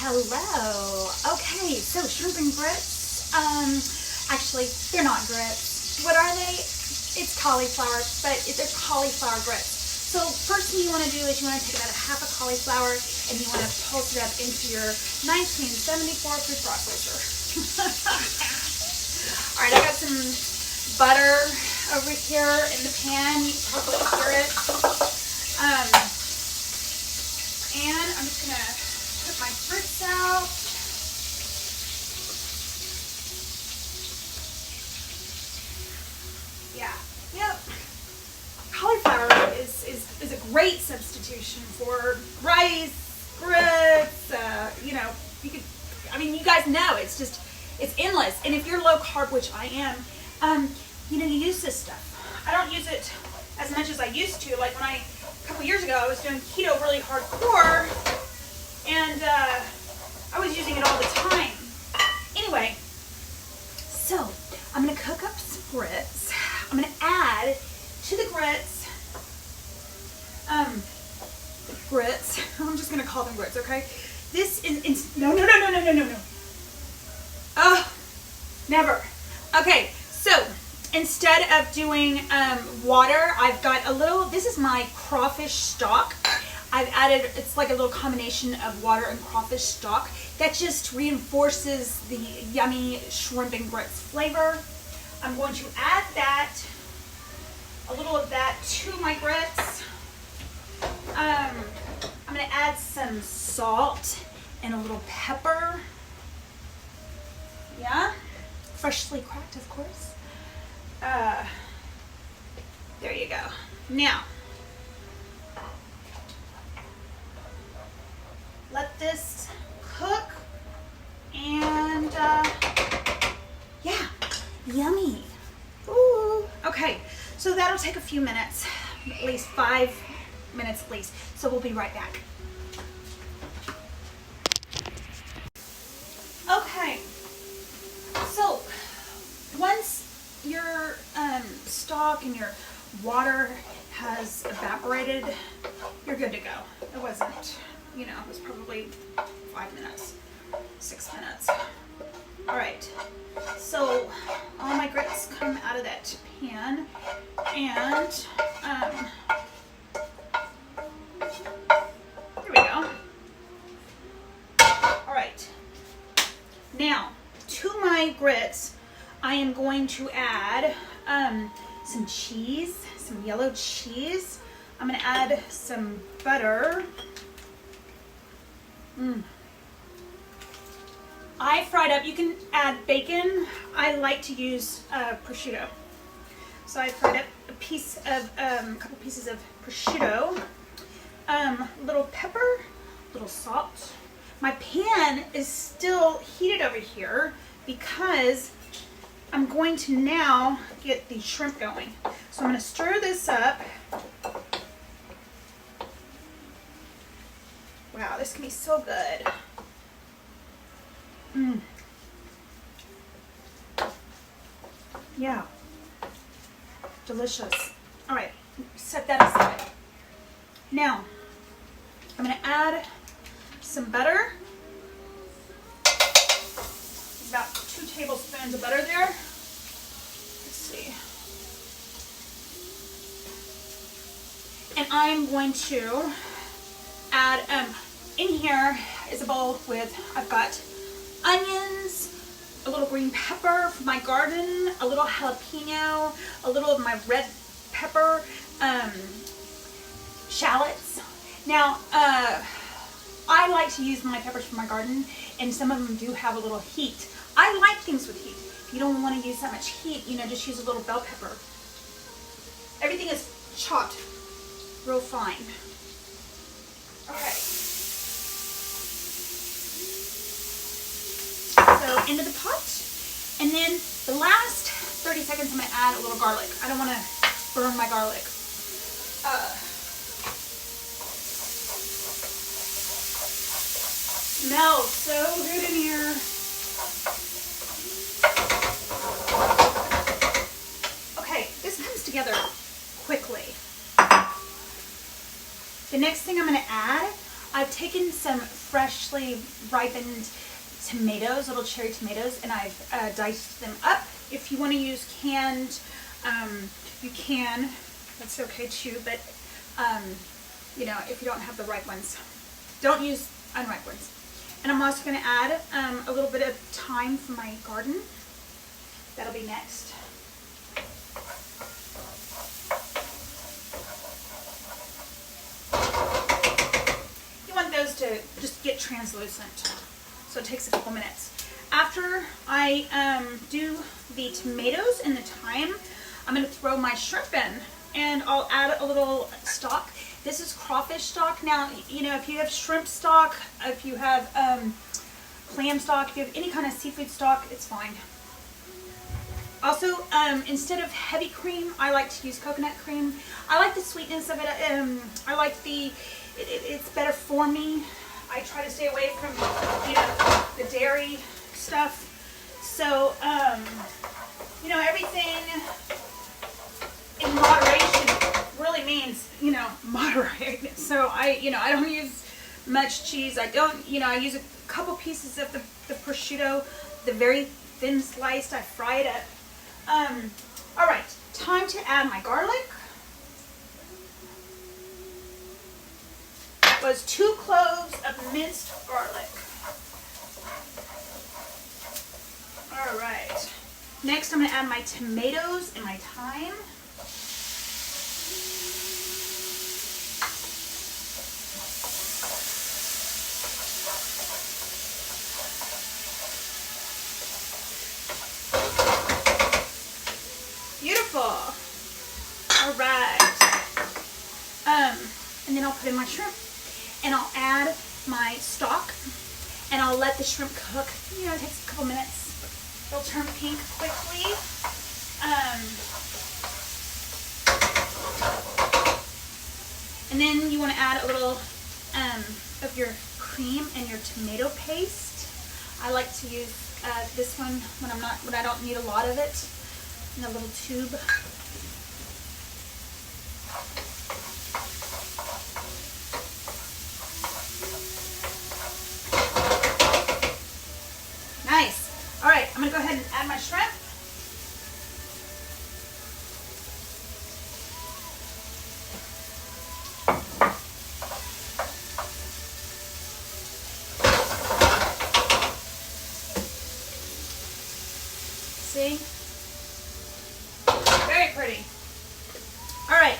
Hello. Okay, so shrimp and grits. Actually, they're not grits. What are they? It's cauliflower, but they're cauliflower grits. So first thing you want to do is you want to take about a half a cauliflower and you want to pulse it up into your 1974 food processor. All right, I got some butter over here in the pan. You can probably hear it. And I'm just gonna put my grits out. Yeah, yep. Cauliflower is a great substitution for rice, grits. You know, you guys know it's endless. And if you're low carb, which I am, you know, you use this stuff. I don't use it as much as I used to. Like when a couple years ago, I was doing keto really hardcore, and I was using it all the time. Anyway, so I'm gonna cook up some grits. I'm gonna add to the grits, I'm just gonna call them grits, okay? This is, no. Oh, never. Okay, so instead of doing water, I've got a little, this is my crawfish stock. I've added, it's like a little combination of water and crawfish stock that just reinforces the yummy shrimp and grits flavor. I'm going to add that, a little of that to my grits. I'm going to add some salt and a little pepper. Yeah, freshly cracked, of course. There you go. Now, let this cook, and yeah, yummy. Ooh. Okay, so that'll take a few minutes, at least 5 minutes at least. So we'll be right back. Okay, so once your stock and your water has evaporated, you're good to go. It wasn't, you know, it was probably 5 minutes, 6 minutes. All right, so all my grits come out of that pan, and here we go. All right, now to my grits, I am going to add some cheese, some yellow cheese. I'm gonna add some butter. I fried up, you can add bacon. I like to use prosciutto. So I fried up a couple pieces of prosciutto, little pepper, little salt. My pan is still heated over here because I'm going to now get the shrimp going. So I'm going to stir this up. Wow, this can be so good. Yeah, delicious. All right, set that aside. Now, I'm gonna add some butter. About 2 tablespoons of butter there. Let's see. And I'm going to add, in here is a bowl with, I've got onions, a little green pepper from my garden, a little jalapeno, a little of my red pepper, shallots. Now, I like to use my peppers from my garden, and some of them do have a little heat. I like things with heat. If you don't want to use that much heat, you know, just use a little bell pepper. Everything is chopped real fine. Okay. So into the pot, and then the last 30 seconds I'm going to add a little garlic. I don't want to burn my garlic. Smells so good in here. Okay, this comes together quickly. The next thing I'm going to add I've taken some freshly ripened tomatoes, little cherry tomatoes, and I've diced them up. If you want to use canned, you can. That's okay too, but you know, if you don't have the ripe ones, don't use unripe ones. And I'm also going to add a little bit of thyme from my garden. That'll be next. You want those to just get translucent, so it takes a couple minutes. After I do the tomatoes and the thyme, I'm going to throw my shrimp in, and I'll add a little stock. This is crawfish stock. Now, you know, if you have shrimp stock, if you have clam stock, if you have any kind of seafood stock, it's fine. Also, instead of heavy cream, I like to use coconut cream. I like the sweetness of it. I like it's better for me. I try to stay away from, you know, the dairy stuff. So, you know, everything in moderation really means, you know, moderate. So I don't use much cheese. I use a couple pieces of the prosciutto, the very thin sliced. I fry it up. All right, time to add my garlic. That was 2 cloves of minced garlic. All right. Next, I'm going to add my tomatoes and my thyme. Beautiful. All right. And then I'll put in my shrimp, and I'll add my stock, and I'll let the shrimp cook. You know, it takes a couple minutes. They'll turn pink quickly. And then you want to add a little of your cream and your tomato paste. I like to use this one when I don't need a lot of it, in a little tube. Nice. All right, I'm gonna go ahead and add my shrimp. See? Very pretty. All right,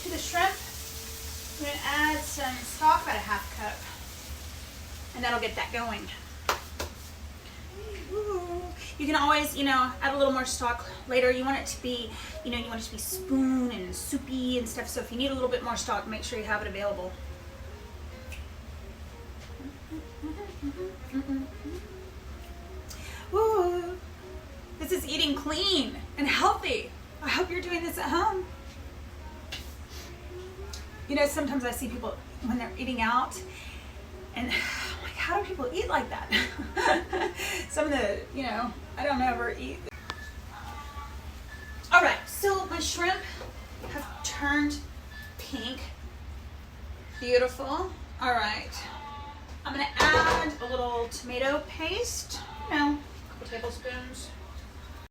to the shrimp, I'm gonna add some stock, about a 1/2 cup, and that'll get that going. You can always, you know, add a little more stock later. You want it to be, you know, you want it to be spoon and soupy and stuff. So if you need a little bit more stock, make sure you have it available. Ooh, this is eating clean and healthy. I hope you're doing this at home. You know, sometimes I see people when they're eating out, and I'm like, how do people eat like that? Some of the, you know, I don't ever eat. All right, so my shrimp have turned pink. Beautiful. All right, I'm gonna add a little tomato paste, you know, a couple tablespoons.